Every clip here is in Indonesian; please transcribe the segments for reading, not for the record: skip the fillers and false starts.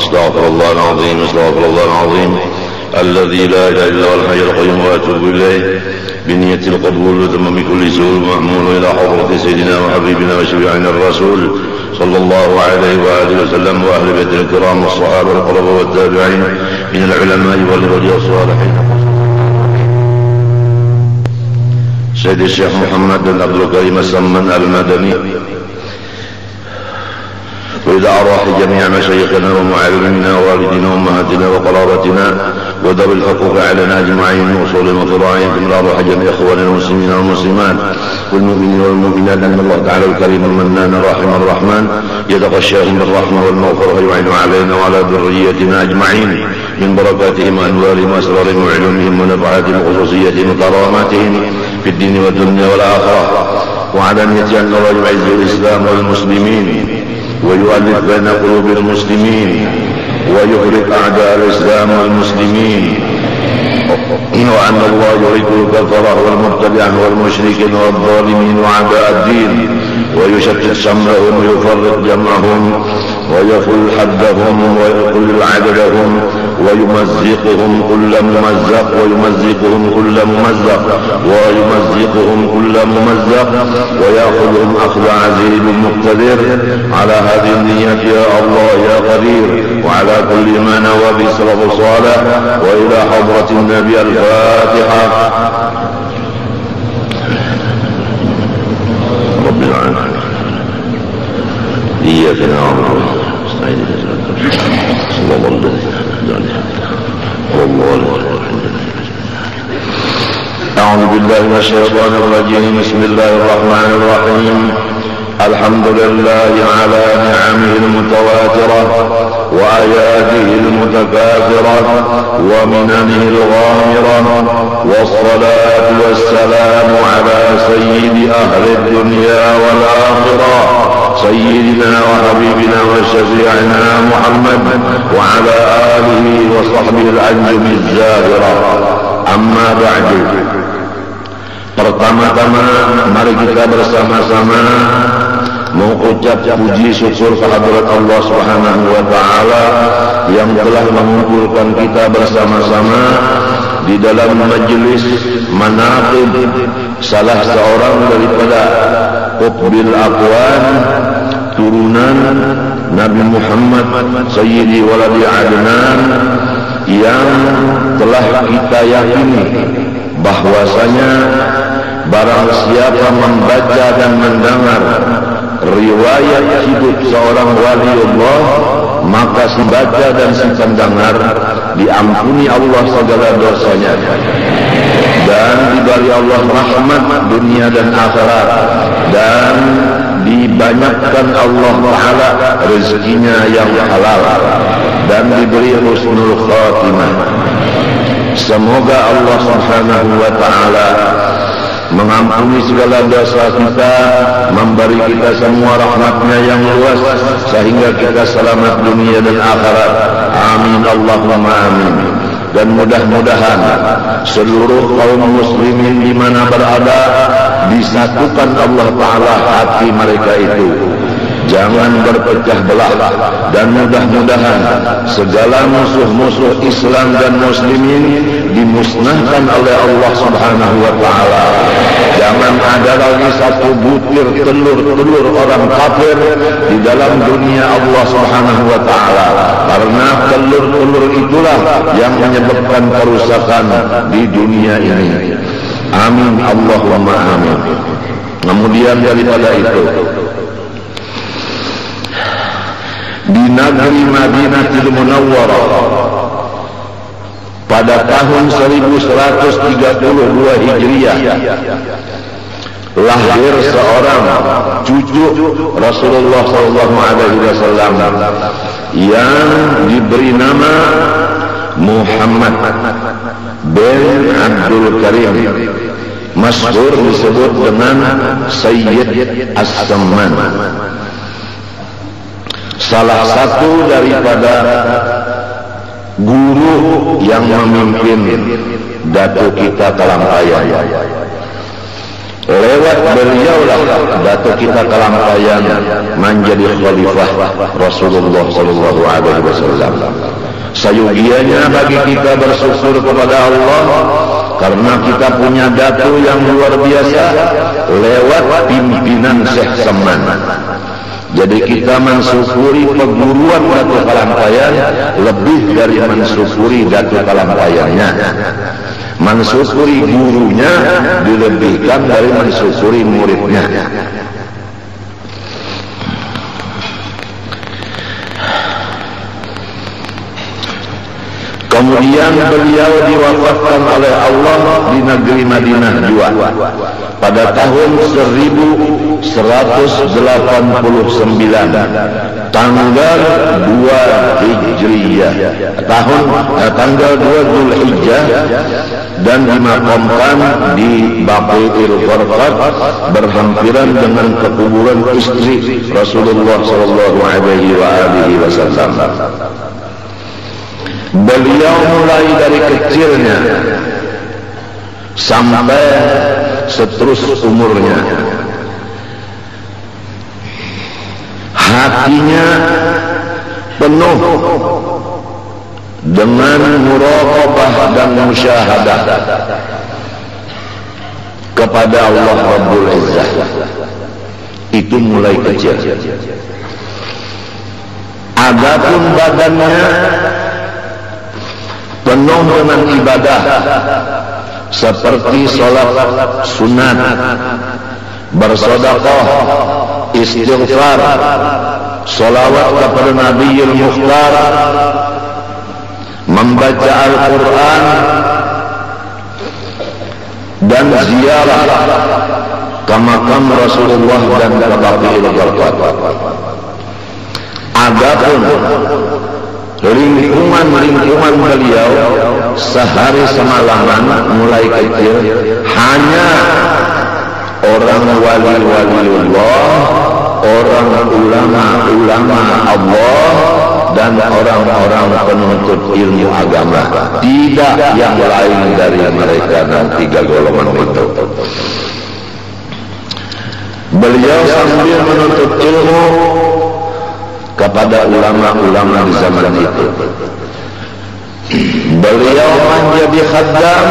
استغفر الله العظيم استغفر الله العظيم الذي لا إله إلا هو الحي القيوم وأتوب إليه بنية القبول وتم بكل سهول محمول إلى حضرة سيدنا وحبيبنا وشفيعنا الرسول صلى الله عليه وآله وسلم وأهل بيته الكرام والصحابة القربى والتابعين من العلماء والأولياء الصالحين سيد الشيخ محمد بن عبد الكريم السمن المدني، وإلى أرواح جميع مشايخنا ومعلمينا ووالدينا وأمهاتنا وقرابتنا وذوي الحقوق علينا أجمعين وصول وفراعين من أرواح جميع إخواننا المسلمين والمسلمات والمؤمنين والمؤمنات أن الله تعالى الكريم المنان الرحيم الرحمن يتغشاهم بالرحمة والمغفرة ويعين علينا وعلى ذريتنا أجمعين من بركاتهم وأنوارهم وأسرارهم وعلومهم ونفعاتهم وخصوصيتهم وكراماتهم في الدين والدنيا والآخرة، وعلى نية أن الله يعز الإسلام والمسلمين ويؤلف بين قلوب المسلمين ويغرق أعداء الإسلام والمسلمين، وأن الله يهلك الكفرة والمبتدعة والمشركين والظالمين وأعداء الدين ويشتت شملهم ويفرق جمعهم ويخل حدهم ويقل عددهم ويمزقهم كل ممزق ويمزقهم كل ممزق ويمزقهم كل ممزق ويأخذهم أخذ عزيز مقتدر. على هذه النية يا الله يا قدير، وعلى كل ما نوى بسلف صالح، وإلى حضرة النبي الفاتحة. رب العالمين إياك نعبد ونستعين صلى الله عليه وسلم. أعوذ بالله من الشيطان الرجيم. بسم الله الرحمن الرحيم. الحمد لله على نعمه المتواترة وآياته المتكاثرة ومننه الغامرة، والصلاة والسلام على سيد أهل الدنيا والآخرة سيدنا وحبيبنا وشفيعنا محمد وعلى آله وصحبه الأنجم الزاهرة. أما بعد، pertama-tama mari kita bersama-sama mengucap puji syukur kehadirat Allah Subhanahu wa taala yang telah mengumpulkan kita bersama-sama di dalam majelis manaqib salah seorang daripada qutbil aqwan, turunan Nabi Muhammad Sayyidi Waladi Adnan, yang telah kita yakini bahwasanya barang siapa membaca dan mendengar riwayat hidup seorang waliullah, maka si baca dan si pendengar diampuni Allah segala dosanya dan diberi Allah rahmat dunia dan akhirat, dan dibanyakkan Allah Ta'ala rezekinya yang halal, dan diberi husnul khatimah. Semoga Allah Subhanahu wa Ta'ala mengampuni segala dosa kita, memberi kita semua rahmatnya yang luas sehingga kita selamat dunia dan akhirat. Amin Allahumma amin. Dan mudah-mudahan seluruh kaum muslimin di mana berada disatukan Allah Ta'ala hati mereka itu, jangan berpecah belah, dan mudah-mudahan segala musuh-musuh Islam dan muslimin dimusnahkan oleh Allah Subhanahu wa Ta'ala. Jangan ada lagi satu butir telur orang kafir di dalam dunia Allah Subhanahu wa Ta'ala, karena telur-telur itulah yang menyebabkan kerusakan di dunia ini. Amin Allahumma amin. Kemudian daripada itu, di negeri Madinatul Munawwarah pada tahun 1132 Hijriah lahir seorang cucu Rasulullah SAW yang diberi nama Muhammad bin Abdul Karim, masyhur disebut dengan Sayyid As-Samman. Salah satu daripada guru yang memimpin datu kita Talang Ayah. Lewat beliaulah Datuk kita kelampayan menjadi khalifah Rasulullah sallallahu alaihi wasallam. Sayugianya bagi kita bersyukur kepada Allah karena kita punya datuk yang luar biasa lewat pimpinan Syekh Saman. Jadi kita mensyukuri peguruan Datuk Kalampayan lebih dari mensyukuri Datuk Kalampayannya. Mensyukuri gurunya dilebihkan dari mensyukuri muridnya. Kemudian beliau diwafatkan oleh Allah di negeri Madinah juga pada tahun 1189 tanggal 2 Hijriyah tanggal 2 Zulhijjah dan dimakamkan di Baqi'il Gharqad berhampiran dengan kekuburan istri Rasulullah sallallahu alaihi wasallam. Beliau mulai dari kecilnya sampai seterus umurnya, hatinya penuh dengan muraqabah dan musyahadah kepada Allah Rabbul Izzah. Itu mulai kecil. Adapun badannya penuh dengan ibadah seperti sholat sunat, bersedekah, istighfar, sholawat kepada Nabiul Mukhtar, membaca Al-Quran, dan ziarah ke makam Rasulullah dan ke Baqi'il Gharqad. Adapun lingkungan beliau sehari semalaman mulai kecil hanya orang wali-waliullah, orang ulama Allah, dan orang-orang penuntut ilmu agama. Tidak yang lain dari mereka dan tiga golongan itu. Beliau sambil menuntut ilmu kepada ulama-ulama di zaman itu. Beliau menjadi khaddam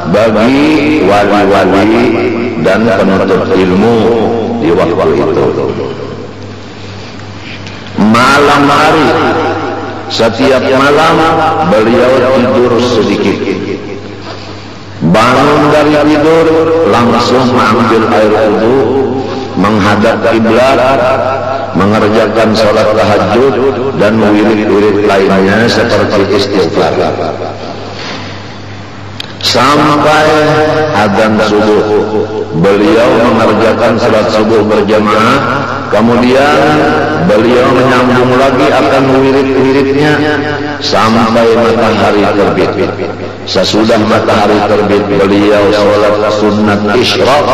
bagi wali-wali dan penuntut ilmu di waktu itu. Malam hari, setiap malam beliau tidur sedikit. Bangun dari tidur langsung mengambil air wudu, menghadap kiblat, mengerjakan sholat tahajud dan wirid-wirid lainnya seperti istighfar sampai adzan subuh. Beliau mengerjakan sholat subuh berjamaah, kemudian beliau menyambung lagi akan wirid-wiridnya sampai matahari terbit. Sesudah matahari terbit beliau sholat sunat isyraq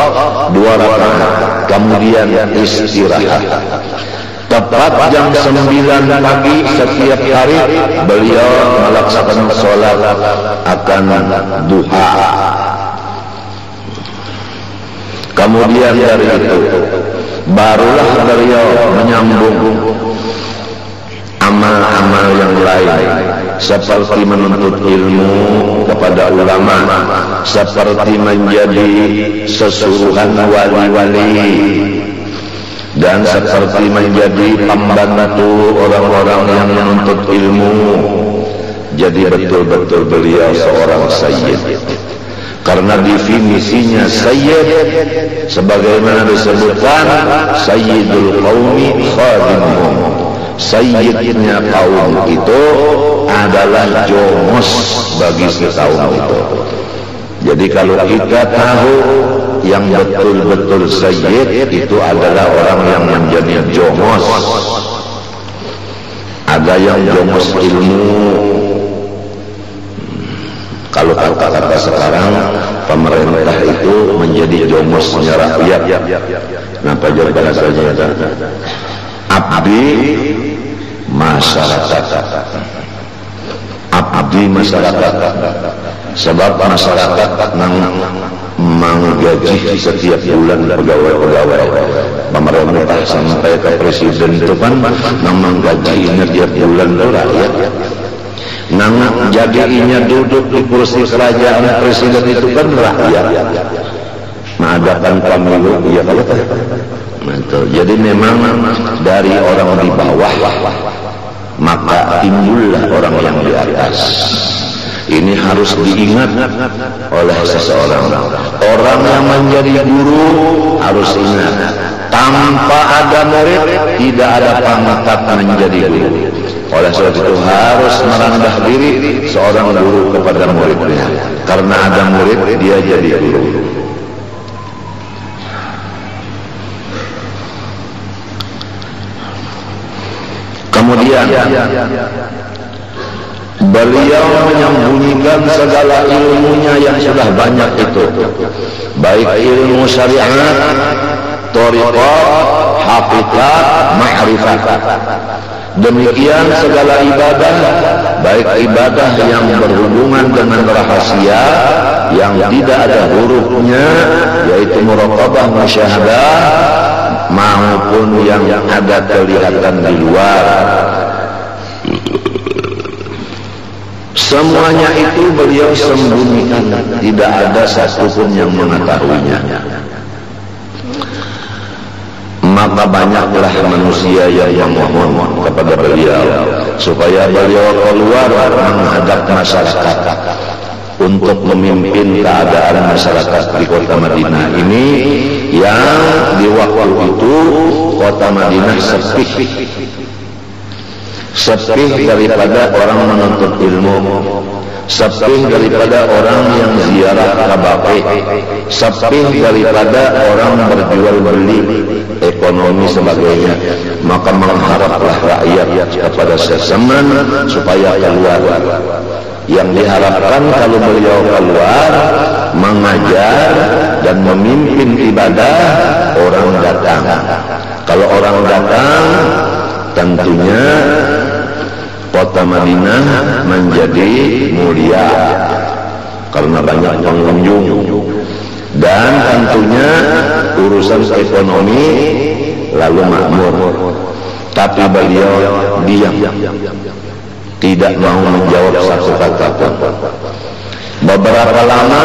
2 rakaat, kemudian istirahat. Tepat jam 9 pagi setiap hari beliau melaksanakan sholat akan duha. Kemudian dari itu barulah beliau menyambung amal-amal yang lain seperti menuntut ilmu kepada ulama, seperti menjadi sesuruhan wali-wali, dan seperti menjadi pembantu orang-orang yang menuntut ilmu. Jadi betul-betul beliau seorang sayyid. Karena definisinya sayyid sebagaimana disebutkan, sayyidul qaumi khadimuhum. Sayyidnya kaum itu adalah jomos bagi kaum itu. Jadi kalau kita tahu yang betul-betul sayyid itu adalah orang yang menjadi jomos. Ada yang jomos ilmu. Kalau kata-kata sekarang, pemerintah itu menjadi jomosnya rakyat. Kenapa jadi bahasanya? Abdi masyarakat. Abdi masyarakat. Sebab masyarakat nang menggaji setiap bulan pegawai-pegawai pemerintah sampai ke presiden itu kan menggajinya tiap bulan itu rakyat. Nang jadinya duduk di kursi kerajaan presiden itu kan rakyat. Mengadakan pemilu, ya kalau jadi memang dari orang di bawah maka timbullah orang yang di atas. Ini harus diingat oleh seseorang. Orang yang menjadi guru harus ingat, tanpa ada murid tidak ada pangkat menjadi guru. Oleh sebab itu harus merendah diri seorang guru kepada muridnya. Karena ada murid dia jadi guru. Kemudian beliau menyembunyikan segala ilmunya yang sudah banyak itu, baik ilmu syariat, thariqah, haqiqat, ma'rifat. Demikian segala ibadah, baik ibadah yang berhubungan dengan rahasia yang tidak ada hurufnya, yaitu muraqabah, musyahadah, maupun yang ada kelihatan di luar. Semuanya itu beliau sembunyikan, tidak ada satupun yang mengetahuinya. Maka banyaklah manusia yang memohon kepada beliau supaya beliau keluar menghadap masyarakat untuk memimpin keadaan masyarakat di kota Madinah ini, yang di waktu itu kota Madinah sepi daripada orang menuntut ilmu, sepi daripada orang yang ziarah ke Bapak, sepi daripada orang berjual beli, ekonomi sebagainya. Maka mengharaplah rakyat kepada seseman supaya keluar. Yang diharapkan kalau beliau keluar mengajar dan memimpin ibadah, orang datang. Kalau orang datang, tentunya kota Madinah menjadi mulia karena banyak pengunjung, dan tentunya urusan ekonomi lalu makmur. Tapi beliau diam, tidak mau menjawab satu kata pun. Beberapa lama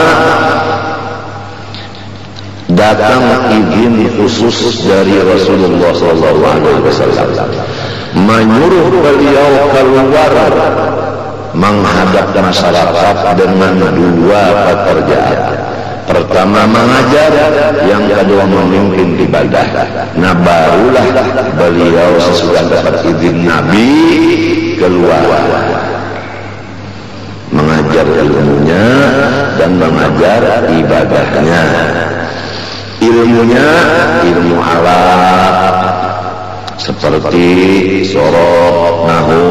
datang izin khusus dari Rasulullah SAW menyuruh beliau keluar menghadap masyarakat dengan dua pekerjaan. Pertama mengajar, yang kedua memimpin ibadah. Nah barulah beliau sesudah dapat izin Nabi keluar mengajar ilmunya dan mengajar ibadahnya. Ilmunya ilmu alat seperti sorof, nahu,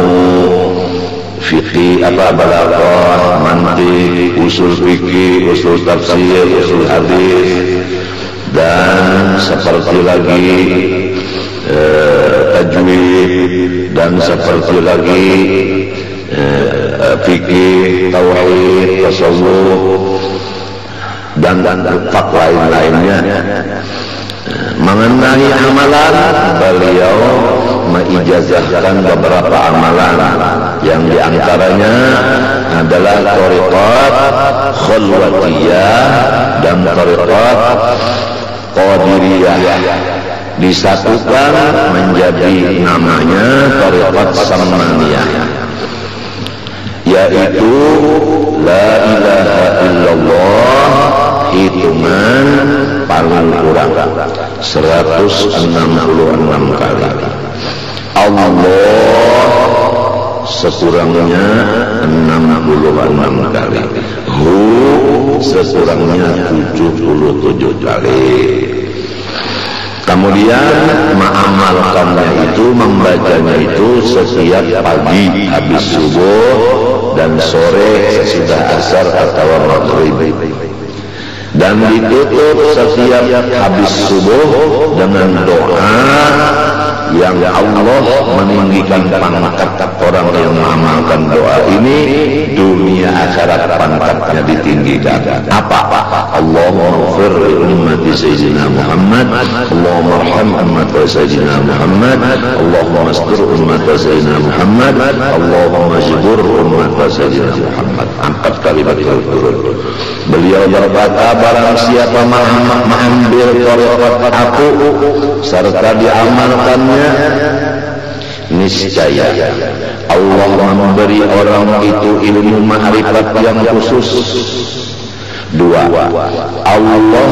fikih, balaghah, mantiq, usul fikih, usul tafsir, usul hadis, dan seperti lagi tajwid, dan seperti lagi fikih, tauhid, tasawuf, dan fak lain-lainnya. Mengenai amalan, beliau mengijazahkan beberapa amalan, yang diantaranya adalah thariqat khulwatiyah dan thariqat qadiriyah, disatukan menjadi namanya thariqat samaniyah, yaitu la ilaha illallah hitungan paling kurang 166 kali, Allah sekurangnya 66 kali, Hu sekurangnya 77 kali. Kemudian mengamalkannya itu, membacanya itu setiap pagi habis subuh dan sore sesudah asar atau maghrib, dan ditutup setiap habis subuh dengan doa yang yang Allah meninggikan pangkat orang yang mengamalkan doa ini, dunia akhirat pangkatnya ditinggikan. Apa? Allahumma ighfir li ummati sayyidina Muhammad, Allahumma arham ummati sayyidina Muhammad, Allahumma astur ummati sayyidina Muhammad, Allahumma jibur ummati sayyidina Muhammad. 4 kali berturut-turut. Beliau berkata, barang siapa mengambil tariqat aku serta diamalkannya, niscaya Allah memberi orang itu ilmu ma'rifat yang khusus. 2, Allah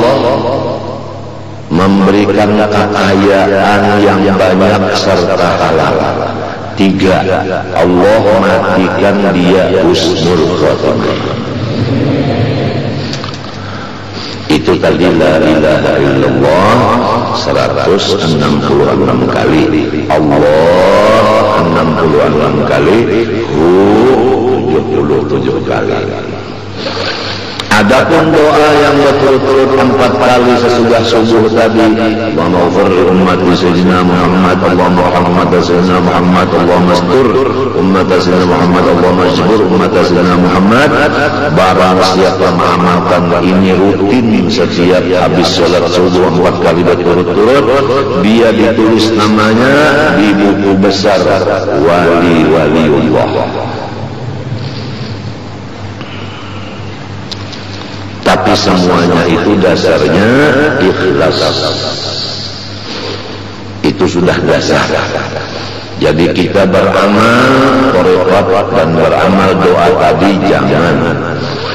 memberikan kekayaan yang banyak serta halal. 3, Allah matikan dia husnul khotimah. Itu tadi la ilaha illallah 166 kali, Allah 66 kali, hu 77 kali. Adapun doa yang berturut-turut 4 kali sesudah subuh tadi, Allahumma ighfir li ummati sayyidina Muhammad, Allahumma arham ummati sayyidina Muhammad, Allahumma astur ummati sayyidina Muhammad, Allahumma jibur ummati sayyidina Muhammad. Barang siapa mengamalkan ini rutin setiap habis sholat subuh 4 kali berturut-turut, dia ditulis namanya di buku besar wali-waliullah. Tapi semuanya itu dasarnya ikhlas. Itu sudah dasar. Jadi kita beramal tariqat dan beramal doa tadi jangan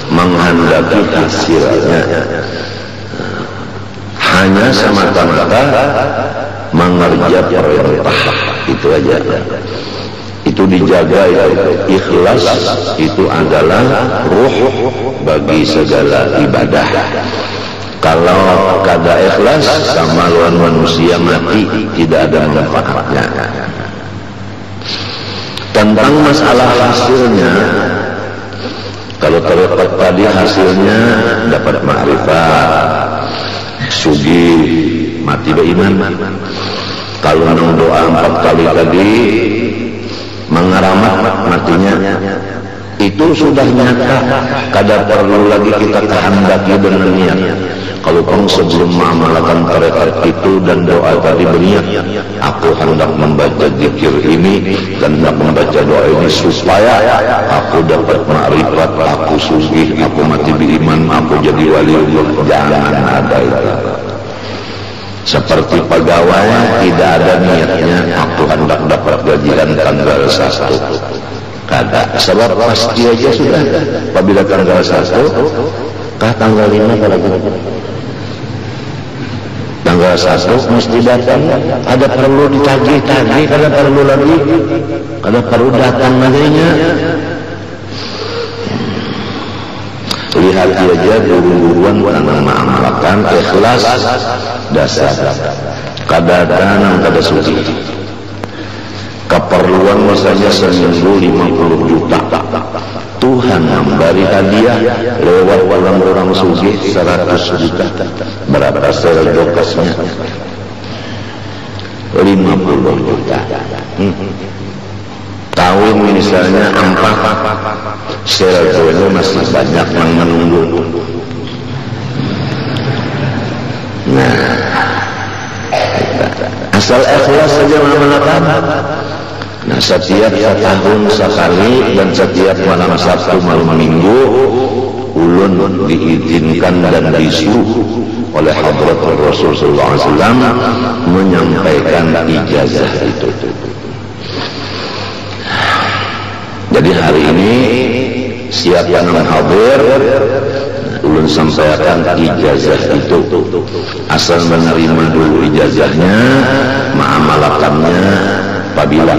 menghendaki hasilnya, hanya semata-mata mengerjakan perintah. Itu aja. Itu dijaga, itu ikhlas. Itu adalah ruh bagi segala ibadah. Kalau kada ikhlas, sama lawan manusia mati, tidak ada manfaatnya. Tentang masalah hasilnya, kalau tariqat tadi hasilnya dapat ma'rifat, sugih, mati beriman. Kalau nang doa 4 kali tadi mengaramat matinya, itu sudah nyata, kada perlu lagi kita kehendaki dengan niat. Kalau kamu sebelum mengamalkan tariqat itu dan doa tadi berniat, aku hendak membaca zikir ini dan hendak membaca doa ini supaya aku dapat ma'rifat, aku sugih, aku mati beriman, aku jadi wali Allah. Jangan ada itu. Seperti pegawai tidak ada niatnya, aku hendak dapat gajian tanggal 1. Kada, sebab pasti aja sudah. Apabila tanggal 1, tanggal 5 kalau tanggal 1 mesti datang. Ada perlu ditagih-tagih, kada perlu lagi, kada perlu datang adanya. Lihat aja guru-guruan karena mengamalkan ikhlas dasar. Kada tanam, kada suci. Keperluan misalnya seminggu 50 juta. Tuhan memberi hadiah lewat orang-orang sugih 100 juta. Berapa seldokasnya? 50 juta. Kawin misalnya 4, seldonya masih banyak yang menunggu. Nah, asal ikhlas saja mengamalkan. Nah, setiap tahun sekali dan setiap malam Sabtu malam Minggu ulun diizinkan dan disuruh oleh Hadratul Rasul sallallahu alaihi wasallam menyampaikan ijazah itu. Jadi hari ini siapa yang hadir, ulun sampaikan ijazah itu. Asal menerima dulu ijazahnya, mengamalkannya, apabila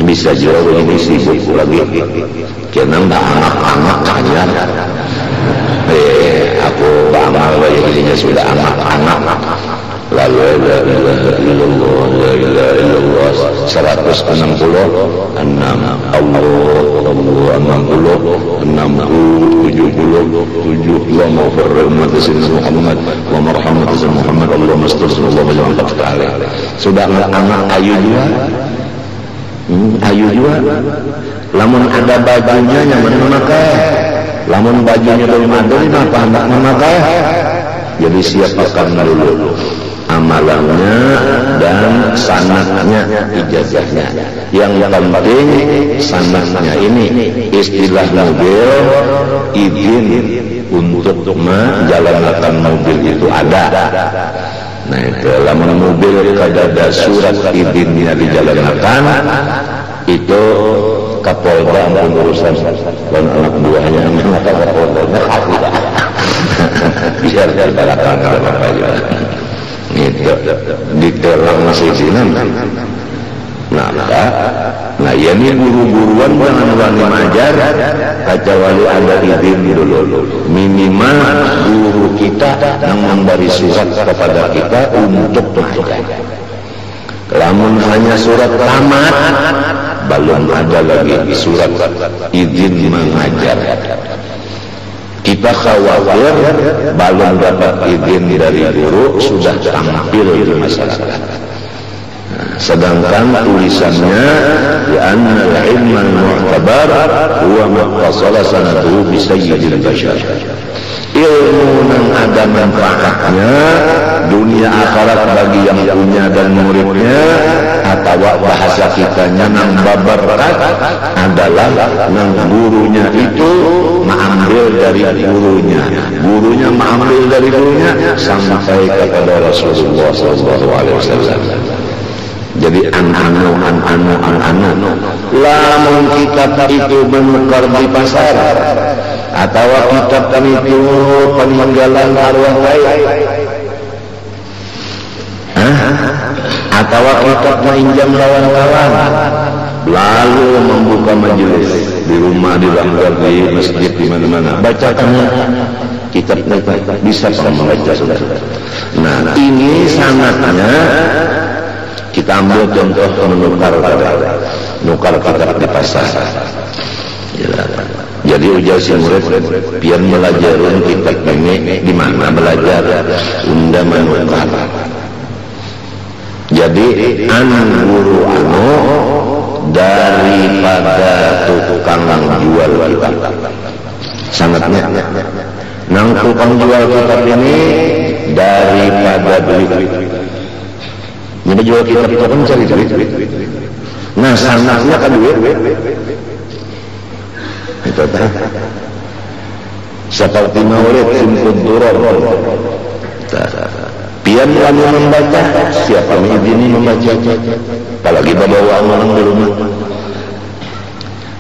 bisa jauh ini sibuk lagi. Karena tak anak-anak kanyar. Aku beramal jadinya sudah anak-anak. Lalu la ilaha illallah, la ilaha illallah 166 Allah 60 70 Allahumma farri umat Sayyidina Muhammad wa marhamat Sayyidina Muhammad Allahumma astaghfirullah wa jangan ta'ala. Sudah anak ayu juga, ayu juga. Lamun ada bajunya nyaman memakai, lamun bajunya belum ada kenapa hendak memakai? Jadi siapkan dulu amalannya dan sanadnya, ijazahnya. Yang penting sanadnya ini istilah mobil izin untuk menjalankan mobil itu ada. Nah itu lamun mobil kada ada surat izinnya dijalankan, itu Kapolda pengurusan dan anak buahnya mengatakan Kapoldanya kasih biar kita lakukan apa aja gitu ditelang masih sinan. Nah ya ini buru-buruan jangan wani majar kecuali ada izin dulu. Minimal guru kita yang memberi surat kepada kita untuk mengajar. Lamun hanya surat tamat, belum ada lagi surat izin mengajar. Kita khawatir belum dapat izin dari guru sudah tampil di masyarakat. Sedangkan tulisannya ya annal ilman mu'tabar huwa maqtasala sanaduhu bi sayyidil bashar. Ilmu yang ada manfaatnya dunia akhirat bagi yang punya dan muridnya, atau bahasa kitanya nang babarkat adalah nang gurunya itu mengambil dari gurunya, gurunya mengambil dari gurunya sampai kepada Rasulullah SAW. Jadi anu lamun kitab itu menukar di pasar atau kitab itu peninggalan arwah lain atau kitab pinjam lawan-lawan lalu membuka majelis di rumah, di langgar, di masjid, di mana-mana bacakan kitab itu bisa membaca sudah. Nah ini sangatnya kita ambil contoh menukar kitab di pasar. Jadi ujar si murid biar belajarin kitab ini di mana belajar unda menukar. Jadi guru daripada tukang jual kitab sangatnya. Nang tukang jual kitab ini daripada beli. Jadi jual kitab itu kan cari duit. Nah sanatnya kan duit. Itu tak. Seperti maulid simkud duror. Pian kamu membaca, siapa mengizini membaca? Apalagi bawa orang di rumah.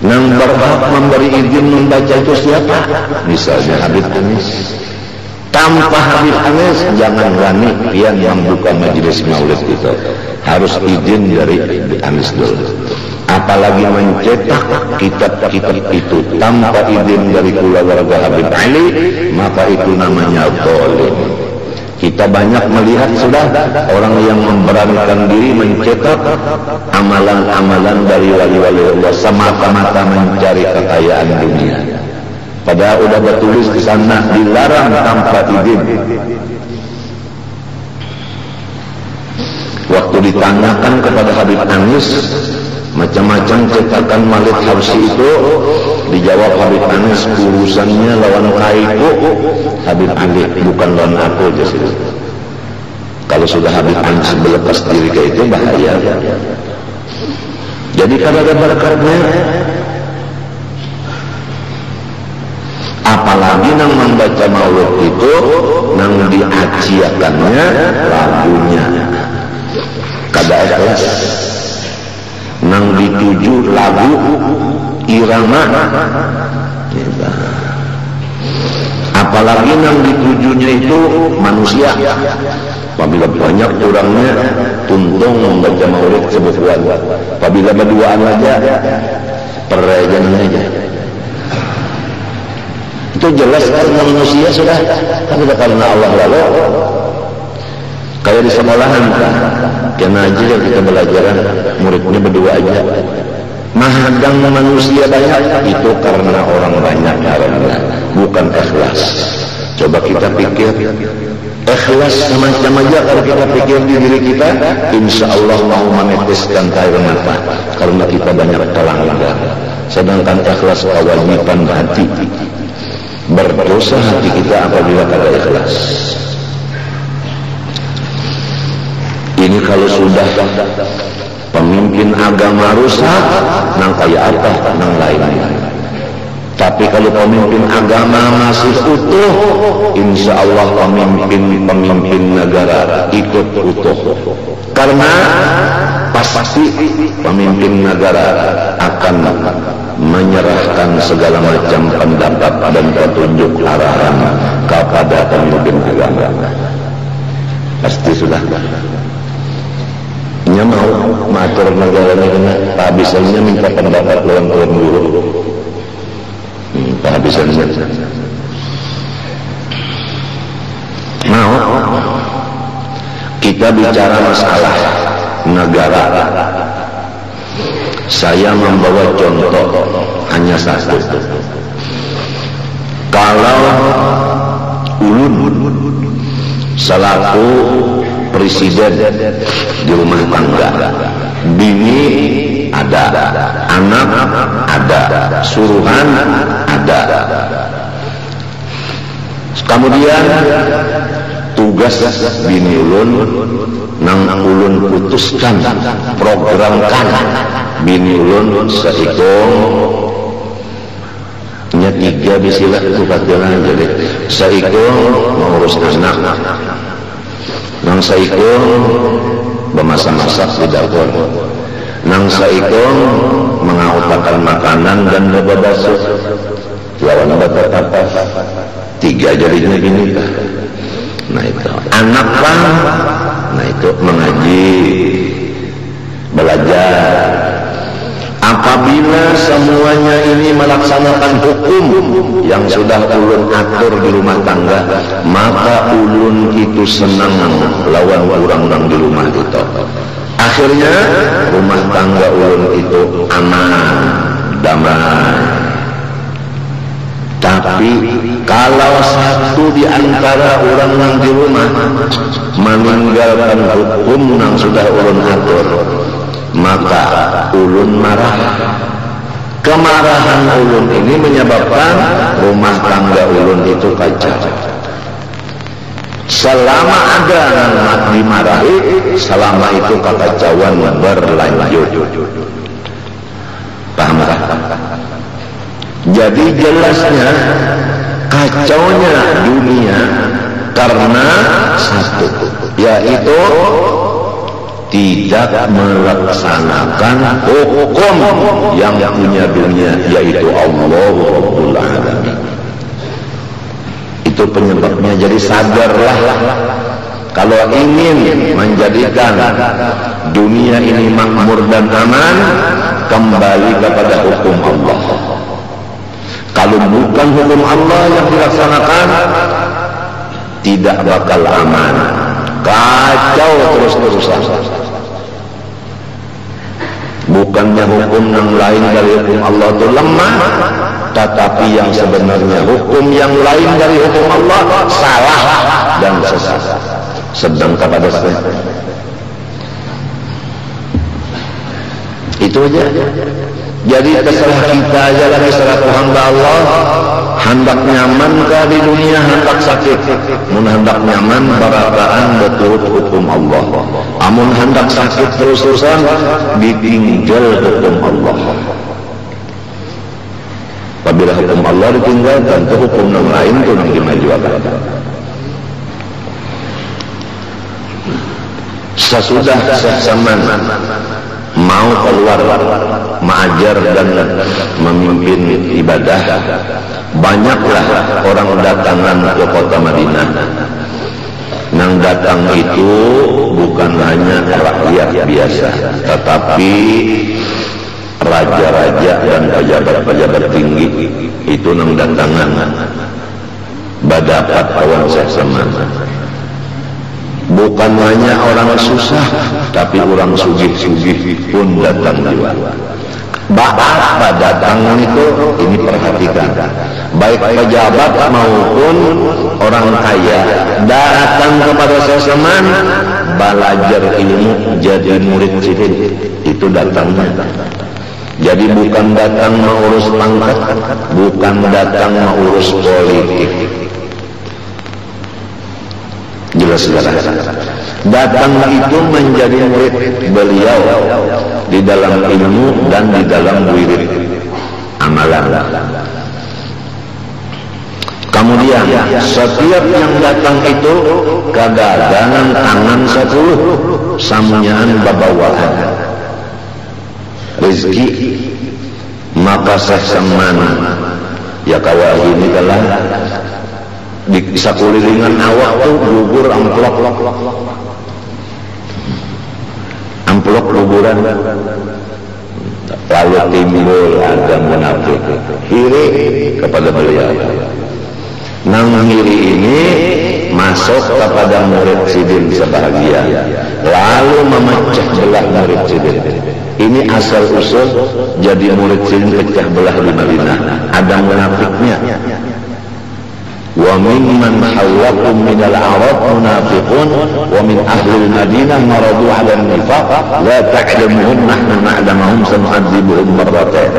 Nang berhak memberi izin membaca itu siapa? Misalnya Habib Anis. Tanpa Habib Anis jangan berani pian membuka majelis maulid itu. Harus izin dari Anis dulu. Apalagi mencetak kitab-kitab itu tanpa izin dari keluarga Habib Ali, maka itu namanya zalim. Kita banyak melihat sudah orang yang memberanikan diri mencetak amalan-amalan dari wali-wali Allah semata-mata mencari kekayaan dunia. Padahal sudah bertulis di sana dilarang tanpa izin. Waktu ditanyakan kepada Habib Anis macam-macam cetakan Malik Habsyi itu, dijawab Habib Anis urusannya lawan kaiku Habib Ali, bukan lawan aku. Kalau sudah Habib Anis melepas diri ke itu bahaya. Jadi kalau ada berkatnya, apalagi nang membaca maulid itu nang diaciakannya lagunya kada ikhlas, nang dituju lagu irama, apalagi nang ditujunya itu manusia. Apabila banyak orangnya tuntung membaca maulid sebuah, apabila berduaan aja perayaan aja, itu jelas karena manusia sudah, tapi karena Allah lalu Kayak di sekolahan kan, kena aja kita belajar muridnya berdua aja. Mahadang manusia banyak itu karena orang banyak karena bukan ikhlas. Coba kita pikir, ikhlas semacam aja kalau kita pikir di diri kita, insya Allah mau meneteskan air mata karena kita banyak pelanggar. Sedangkan ikhlas kewajiban hati. Berdosa hati kita apabila kada ikhlas. Ini kalau sudah pemimpin agama rusak, nang kayak apa, nang lain-lain. Tapi kalau pemimpin agama masih utuh, insya Allah pemimpin negara ikut utuh. Karena pasti pemimpin negara akan menyerahkan segala macam pendapat dan petunjuk arahan kepada pemimpin agama. Pasti sudah. Nya mau matur negaranya kena kehabisannya minta pendapat lawan tuan guru. Kehabisannya. Mau kita bicara masalah negara. Saya membawa contoh hanya satu. Kalau ulun selaku presiden di rumah tangga, bini ada, anak ada, suruhan ada. Kemudian tugas bini ulun nang ulun putuskan programkan bini ulun seikung nya 3 bisilah itu katalah jadi seikung mengurus anak, nang seikung memasak-masak di dapur, nang seikung mengautakan makanan dan berbasuh lawan batas apa 3 jadinya gini kah. Nah itu anak kan, nah itu mengaji, belajar. Apabila semuanya ini melaksanakan hukum yang sudah ulun atur di rumah tangga, maka ulun itu senang lawan orang di rumah itu. Akhirnya rumah tangga ulun itu aman, damai. Tapi kalau satu di antara orang yang di rumah meninggalkan hukum yang sudah ulun atur, maka ulun marah. Kemarahan ulun ini menyebabkan rumah tangga ulun itu kacau. Selama ada anak dimarahi, selama itu kekacauan berlanjut. Paham tak? Jadi jelasnya kacaunya dunia karena satu, yaitu tidak melaksanakan hukum yang punya dunia, yaitu Allah Rabbul Alamin. Itu penyebabnya. Jadi sadarlah, kalau ingin menjadikan dunia ini makmur dan aman, kembali kepada hukum Allah. Kalau bukan hukum Allah yang dilaksanakan, tidak bakal aman, kacau terus-terusan. Bukannya hukum yang lain dari hukum Allah itu lemah, tetapi yang sebenarnya hukum yang lain dari hukum Allah salah dan sesat. Sedang kepada saya itu aja. Jadi terserah kita aja lagi selaku hamba Allah, hendak nyaman kah di dunia, hendak sakit. Mun hendak nyaman barataan betul hukum Allah. Amun hendak sakit terus-terusan ditinggal hukum Allah. Apabila hukum Allah ditinggalkan, itu hukum yang lain itu yang dimajukan. Sesudah zaman mau keluar mengajar dan memimpin ibadah, banyaklah orang datangan ke kota Madinah. Yang datang itu bukan hanya rakyat biasa, tetapi raja-raja dan pejabat-pejabat tinggi itu yang datangan badapat kawan saya sama. Bukan hanya orang susah, tapi orang sugih-sugih pun datang juga. Apa datang itu, ini perhatikan. Baik pejabat maupun orang kaya datang kepada Sasaman belajar ilmu jadi murid sidin. Itu datangnya. Jadi bukan datang mengurus pangkat, bukan datang mengurus politik. Jelas jelas. Datang itu menjadi murid beliau di dalam ilmu dan di dalam wirid amalan. Kemudian setiap yang datang itu kadadangan tangan 10 samnyaan babawaan rezeki, maka Sasaman ya kawahi ini telah di sakulilingan awak tuh gugur amplop kuburan, lalu timbul ada munafik iri kepada beliau. Nang iri ini masuk kepada murid sidin sebahagia, lalu memecah belah murid sidin. Ini asal usul jadi murid sidin pecah belah di Madinah. Ada munafiknya. Wa mimman hawwakum minal a'rab munafiqun wa min ahli al-Madinah maradu 'ala an-nifaq la ta'lamuhum nahnu na'lamuhum sanu'adzibuhum marratayn.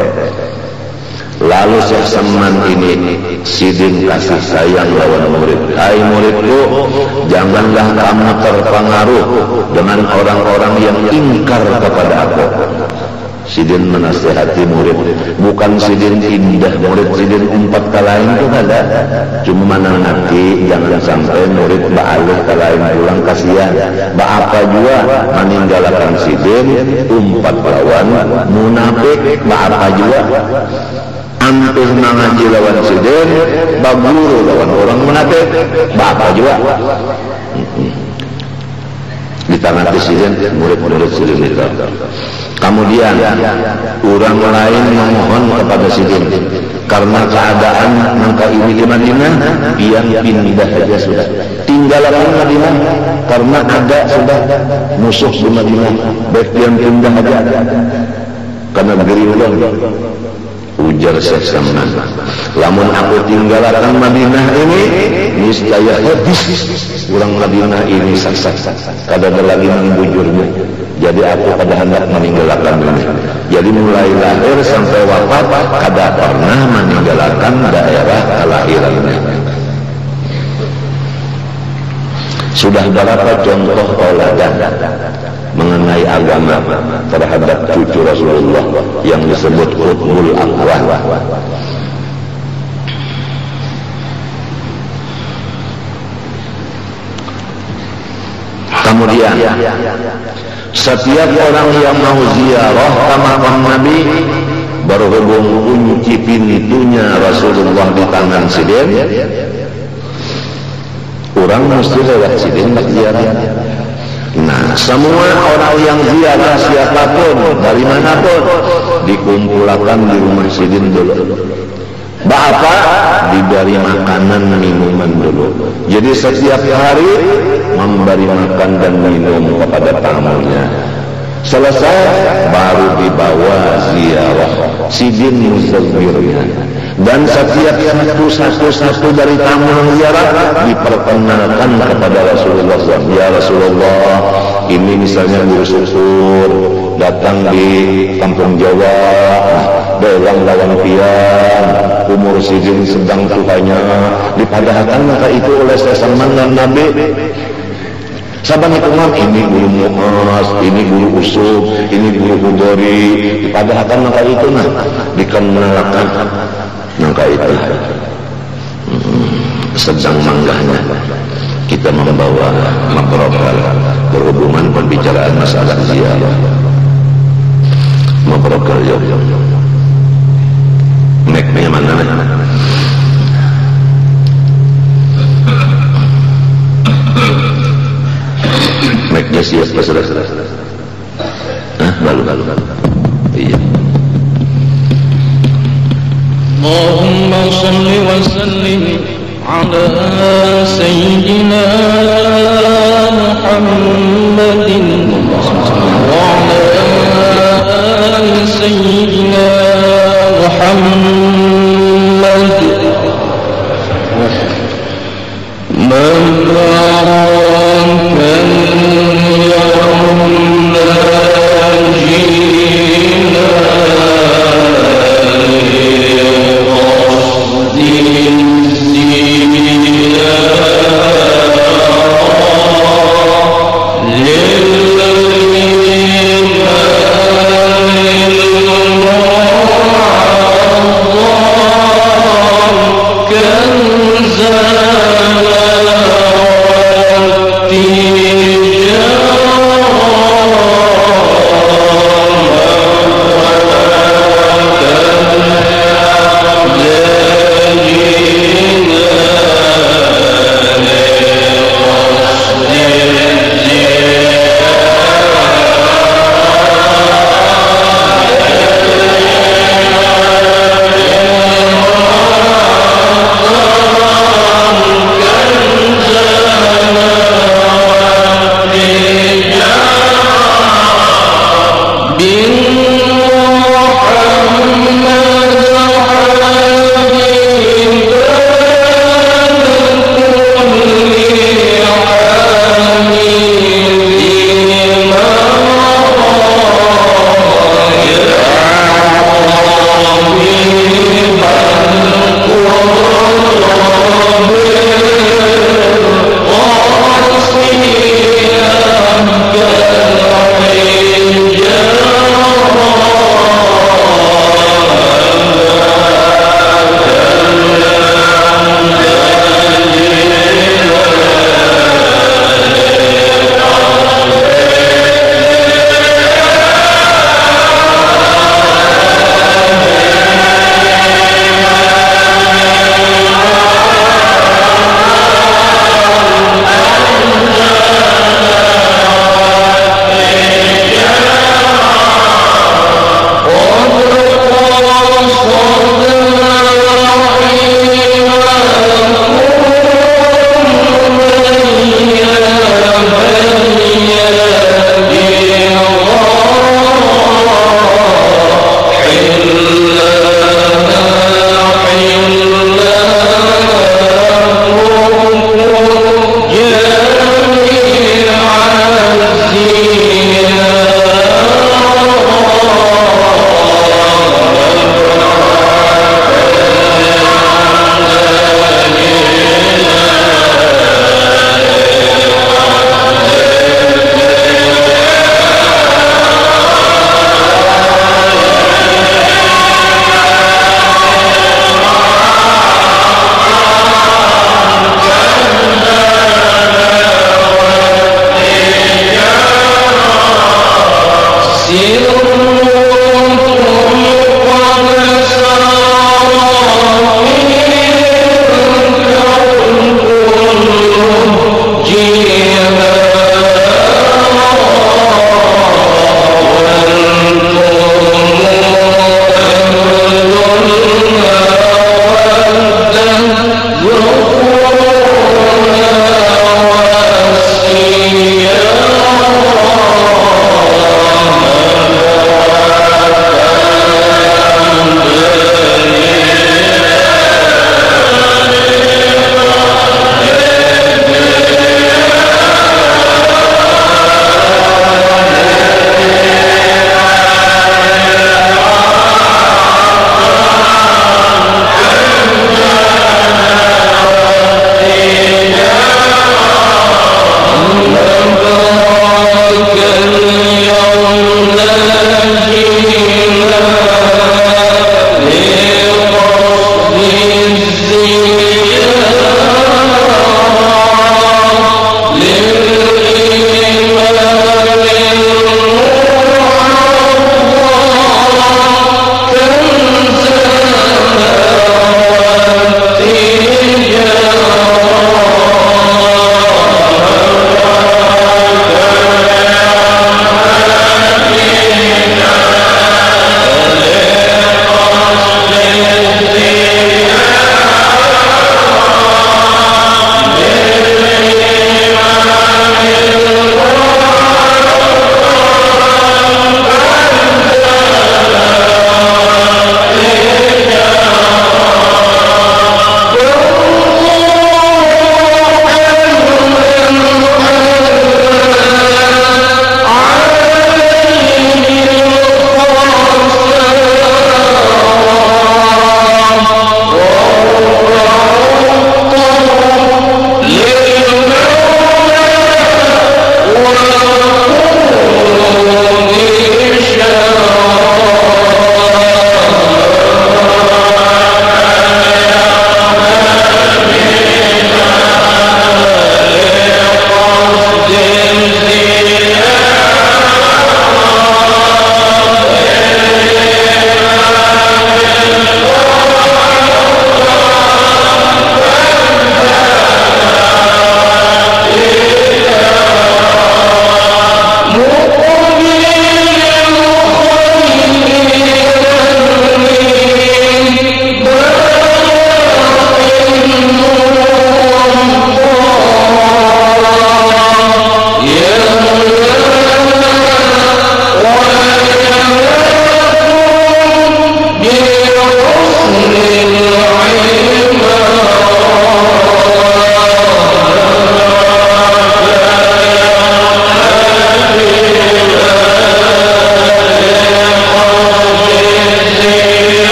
Lalu Syekh Saman ini sidin kasih sayang lawan murid. Hai muridku, janganlah kamu terpengaruh dengan orang-orang yang ingkar kepada aku. Sidin menasihati murid, bukan sidin indah, murid sidin umpat kalain itu ada. Cuma mana nanti jangan sampai murid baalih kalain pulang kasihan. Apa juga meninggalkan sidin umpat lawan munafik, apa juga hampir mengaji lawan sidin, baguru lawan orang munafik, apa juga. Di tangan sidin murid-murid sidin itu. Kemudian orang lain memohon kepada sidin karena keadaan maka ini di Madinah, pian pindah saja sudah. Tinggalkan Madinah karena ada sudah musuh di Madinah, baik pian pindah saja karena negeri ulang. Ujar Syekh Saman, lamun aku tinggalkan Madinah ini niscaya habis orang Madinah ini saksak kada ada lagi membujurnya. Jadi aku pada hendak meninggalkan ini. Jadi mulai lahir sampai wafat kada pernah meninggalkan daerah kelahirannya. Sudah berapa contoh tauladan mengenai agama terhadap cucu Rasulullah yang disebut Qutbul Aqwal. Kemudian setiap orang yang mau ziarah ke makam Nabi berhubung kunci pintunya Rasulullah di tangan sidin, orang mesti lewat sidin ziarah. Nah, semua orang yang ziarah siapapun dari manapun dikumpulkan di rumah sidin dulu. Bapak diberi makanan minuman dulu. Jadi setiap hari memberi makan dan minum kepada tamunya. Selesai baru dibawa ziarah sidin muzabbirnya. Dan setiap satu dari tamu yang ziarah diperkenalkan kepada Rasulullah SAW. Ya Rasulullah, ini misalnya guru syukur datang di kampung Jawa, belang lawan pian, umur sidin sedang tuanya, dipadahkan maka itu oleh Sasaman dan Nabi. Saban itu ini guru Mu'az, ini guru Usub, ini guru Hudori, dipadahkan maka itu dikenalkan. Maka itu sedang manggahnya kita membawa mabrokal berhubungan pembicaraan masalah ziarah. Mabrokal yuk neknya mana neknya siap sudah lalu iya. اللهم صل وسلم على سيدنا محمد وعلى آل سيدنا محمد مباركا يوم جينا لقصد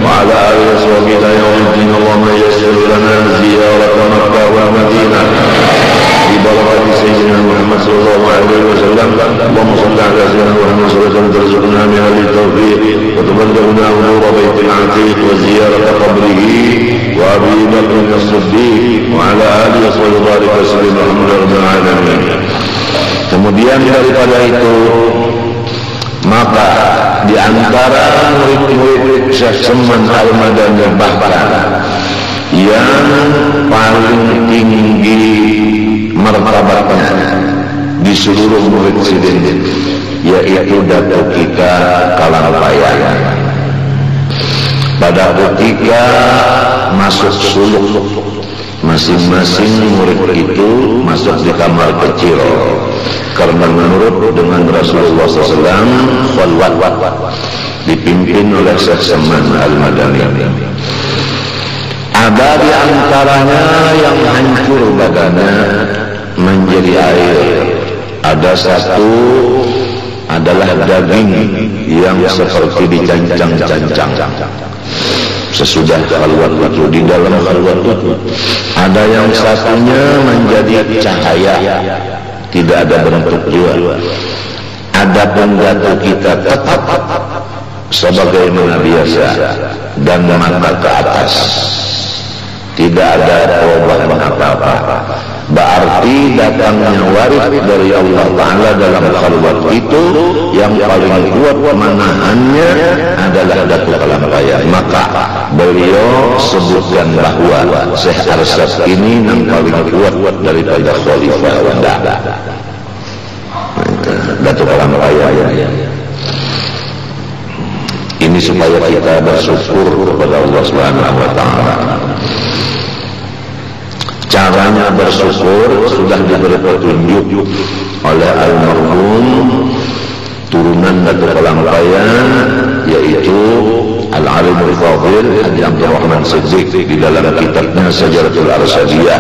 وعلى آله وصحبه إلى يوم الدين. اللهم يسر لنا زيارة مكة والمدينة ببركة سيدنا محمد صلى الله عليه وسلم. اللهم صل على سيدنا محمد صلى الله عليه وسلم ترزقنا من أهل التوفيق وتبلغنا حضور بيت العتيق وزيارة قبره وأبي بكر الصديق وعلى آله وصحبه وبارك وسلم الحمد لله رب العالمين. Kemudian daripada itu, maka di antara murid-murid Syekh Salman Al-Madani bahkan yang paling tinggi martabatnya di seluruh murid sidin, yaitu Datuk kita Kalangpayan. Pada ketika masuk suluk, masing-masing murid itu masuk di kamar kecil karena menurut dengan Rasulullah SAW khalwat dipimpin oleh Syekh Salman Al-Madani. Ada di antaranya yang hancur badannya menjadi air. Ada satu adalah daging yang seperti dicancang-cancang. Sesudah khalwat itu, di dalam khalwat itu ada yang satunya menjadi cahaya, tidak ada bentuk juga. Adapun datu kita tetap sebagaimana biasa dan mata ke atas, tidak ada perubahan apa-apa. Berarti datangnya waris dari Allah Ta'ala dalam khalwat itu yang paling kuat manahannya adalah Datuk Kalangpayan. Maka beliau sebutkan bahwa Syekh Arsad ini yang paling kuat daripada Khalifah Wanda, Datuk Kalangpayan. Ini supaya kita bersyukur kepada Allah Subhanahu wa Ta'ala. Caranya bersyukur sudah diberi petunjuk oleh almarhum turunan Datuk Kalangpayan, yaitu Al-Alimul Fadil Haji Abdul Rahman Siddiq di dalam kitabnya Syajaratul Arsyadiyah.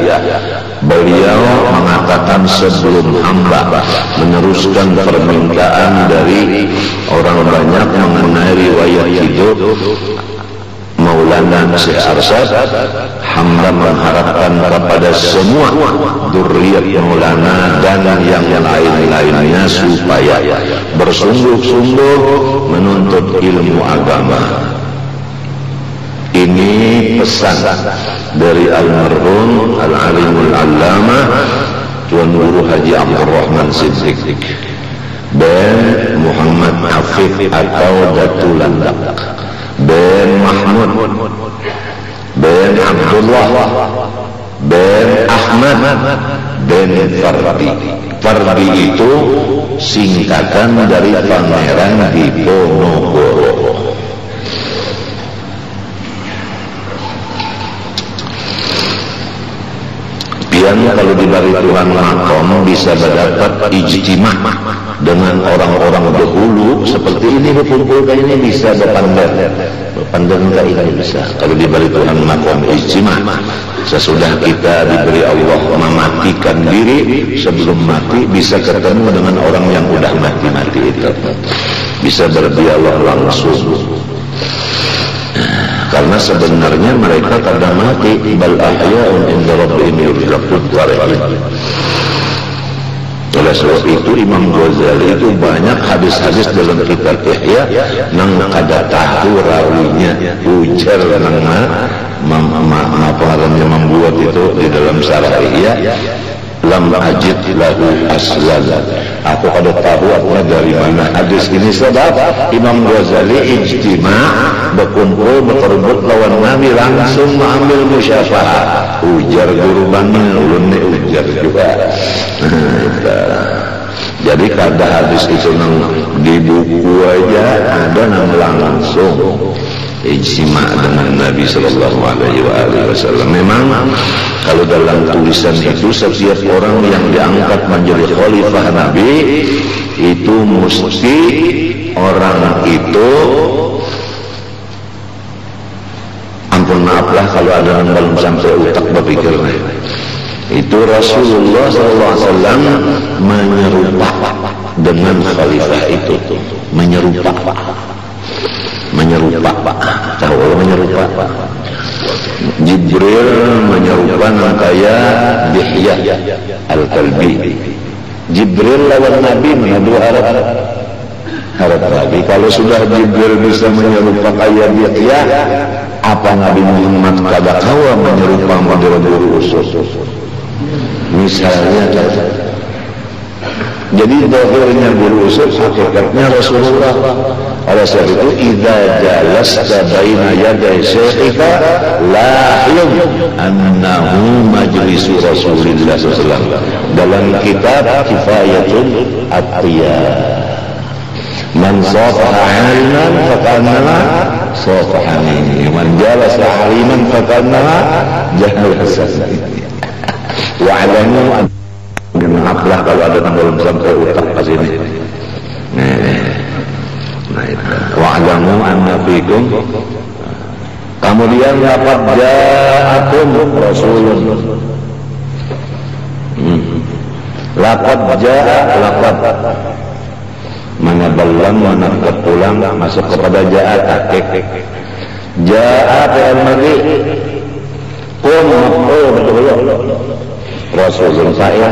Beliau mengatakan sebelum hamba meneruskan permintaan dari orang banyak mengenai riwayat hidup Maulana Syekh Arsad, hamba mengharapkan kepada semua dzurriyyat Maulana dan yang lain-lainnya supaya bersungguh-sungguh menuntut ilmu agama. Ini pesan dari almarhum Al-Alimul Allamah Tuan Guru Haji Abdul Rahman Siddiq bin Muhammad Hafid atau Datul Landak bin Mahmud bin Abdullah bin Ahmad bin Fardi. Fardi itu singkatan dari Pangeran Diponegoro. Yang kalau diberi Tuhan makom bisa mendapat ijtimah dengan orang-orang dahulu seperti ini, berkumpul kayak ini bisa berpandang kayak ini bisa. Kalau diberi Tuhan makom ijtimah, sesudah kita diberi Allah mematikan diri, sebelum mati bisa ketemu dengan orang yang udah mati-mati itu, bisa berdialog langsung. Karena sebenarnya mereka kadang mati, bal ahya'un inda rabbihim yurzaqun. Oleh sebab itu Imam Ghazali itu banyak hadis-hadis dalam kitab Ihya nang kada tahu rawinya, ujar nang apa membuat itu di dalam syarah Ihya, lam ajid lahu aslan. Aku kada tahu apa dari mana hadis ini, sebab Imam Ghazali ijtima' berkumpul berkerbut lawan Nabi langsung mengambil musyafaat. Ujar guru bangil ulun ujar juga. Jadi kada hadis itu nang di buku aja, ada nang langsung ijtima' dengan Nabi Sallallahu Alaihi Wasallam. Memang kalau dalam tulisan itu setiap orang yang diangkat menjadi khalifah Nabi itu mesti orang itu, ampun maaflah kalau ada yang belum sampai utak berpikirnya, itu Rasulullah SAW menyerupa dengan khalifah itu, menyerupa. menyerupa, tahu menyerupa. Jibril menyerupakan kayak Dihya Al-Kalbi. Jibril lawan Nabi menadu harap Nabi. Kalau sudah Jibril bisa menyerupa kayak Dihya, apa Nabi Muhammad kada kawa menyerupa model guru usul? Misalnya, jadi dohirnya guru usul, hakikatnya Rasulullah. Oleh sebab itu, idza jalasta baina yaday syekhika lahim annahu majlisu Rasulillah sallallahu. Dalam kitab Kifayatul Atqiyah, man safaha 'aliman faqanna safahani, man jalasa 'aliman faqanna jalasa. Wa'lamu maaflah kalau ada tanggalan sampai utak ke sini. Wa'lamu anna fikum. Kemudian laqad ja'akum rasulun. Laqad laqad mana balam mana kepulang masuk kepada ja'a takik. Ja'a fi'il madhi. Rasulun saya.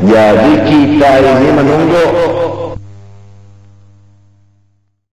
Jadi kita ini menunggu